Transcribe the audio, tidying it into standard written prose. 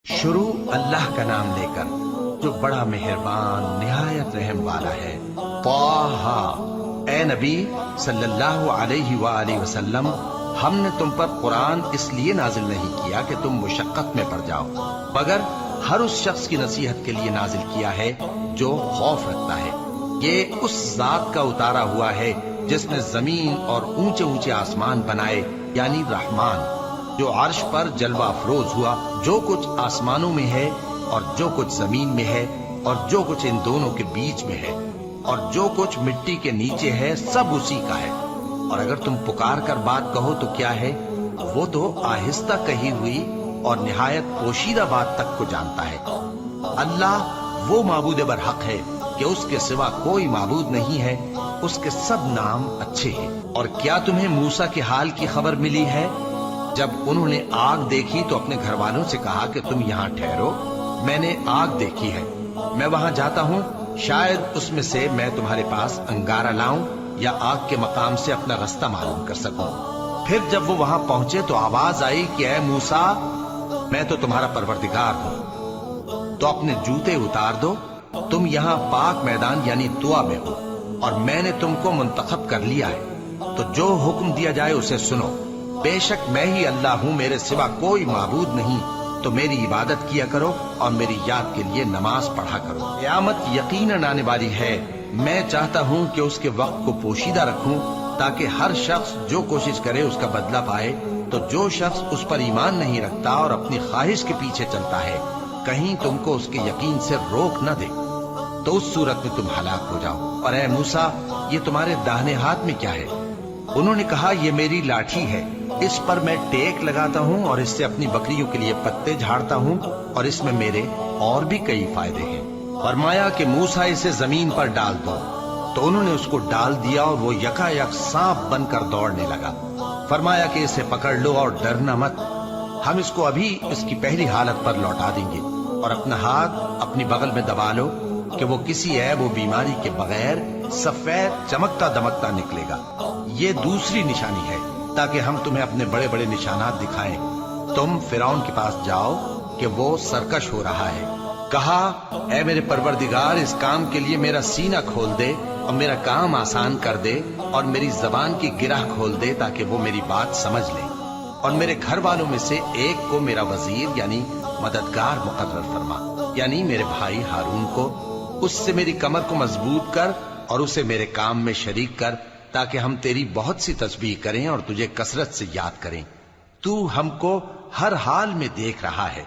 شروع اللہ کا نام لے کر جو بڑا مہربان نہایت رحم والا ہے۔ طٰہٰ، اے نبی صلی اللہ علیہ وآلہ وسلم، ہم نے تم پر قرآن اس لیے نازل نہیں کیا کہ تم مشقت میں پڑ جاؤ، مگر ہر اس شخص کی نصیحت کے لیے نازل کیا ہے جو خوف رکھتا ہے۔ یہ اس ذات کا اتارا ہوا ہے جس نے زمین اور اونچے اونچے آسمان بنائے، یعنی رحمان، جو عرش پر جلوہ افروز ہوا۔ جو کچھ آسمانوں میں ہے اور جو کچھ زمین میں ہے اور جو کچھ ان دونوں کے بیچ میں ہے اور جو کچھ مٹی کے نیچے ہے، سب اسی کا ہے۔ اور اگر تم پکار کر بات کہو تو کیا ہے، وہ تو آہستہ کہی ہوئی اور نہایت پوشیدہ بات تک کو جانتا ہے۔ اللہ وہ معبود برحق ہے کہ اس کے سوا کوئی معبود نہیں ہے، اس کے سب نام اچھے ہیں۔ اور کیا تمہیں موسیٰ کے حال کی خبر ملی ہے؟ جب انہوں نے آگ دیکھی تو اپنے گھر والوں سے کہا کہ تم یہاں ٹھہرو، میں نے آگ دیکھی ہے، میں وہاں جاتا ہوں، شاید اس میں سے میں تمہارے پاس انگارہ لاؤں یا آگ کے مقام سے اپنا رستہ معلوم کر سکوں۔ پھر جب وہ وہاں پہنچے تو آواز آئی کہ اے موسیٰ، میں تو تمہارا پروردگار ہوں، تو اپنے جوتے اتار دو، تم یہاں پاک میدان یعنی طویٰ میں ہو، اور میں نے تم کو منتخب کر لیا ہے، تو جو حکم دیا جائے اسے سنو۔ بے شک میں ہی اللہ ہوں، میرے سوا کوئی معبود نہیں، تو میری عبادت کیا کرو اور میری یاد کے لیے نماز پڑھا کرو۔ قیامت یقیناً آنے والی ہے، میں چاہتا ہوں کہ اس کے وقت کو پوشیدہ رکھوں تاکہ ہر شخص جو کوشش کرے اس کا بدلہ پائے۔ تو جو شخص اس پر ایمان نہیں رکھتا اور اپنی خواہش کے پیچھے چلتا ہے، کہیں تم کو اس کے یقین سے روک نہ دے، تو اس صورت میں تم ہلاک ہو جاؤ۔ اور اے موسیٰ، یہ تمہارے داہنے ہاتھ میں کیا ہے؟ انہوں نے کہا، یہ میری لاٹھی ہے، اس پر میں ٹیک لگاتا ہوں اور اس سے اپنی بکریوں کے لیے پتے جھاڑتا ہوں، اور اس میں میرے اور بھی کئی فائدے ہیں۔ فرمایا کہ موسیٰ اسے زمین پر ڈال دو، تو انہوں نے اس کو ڈال دیا اور وہ یکا یک سانپ بن کر دوڑنے لگا۔ فرمایا کہ اسے پکڑ لو اور ڈرنا مت، ہم اس کو ابھی اس کی پہلی حالت پر لوٹا دیں گے، اور اپنا ہاتھ اپنی بغل میں دبا لو کہ وہ کسی عیب و بیماری کے بغیر سفید چمکتا دمکتا نکلے گا۔ یہ دوسری نشانی ہے تاکہ ہم تمہیں اپنے بڑے بڑے نشانات دکھائیں۔ تم فرعون کے پاس جاؤ کہ وہ سرکش ہو رہا ہے۔ کہا، اے میرے پروردگار، اس کام کے لیے میرا سینہ کھول دے اور میرا کام آسان کر دے، اور میری زبان کی گرہ کھول دے تاکہ وہ میری بات سمجھ لے، اور میرے گھر والوں میں سے ایک کو میرا وزیر یعنی مددگار مقرر فرما، یعنی میرے بھائی ہارون کو۔ اس سے میری کمر کو مضبوط کر اور اسے میرے کام میں شریک کر، تاکہ ہم تیری بہت سی تسبیح کریں اور تجھے کثرت سے یاد کریں۔ تو ہم کو ہر حال میں دیکھ رہا ہے۔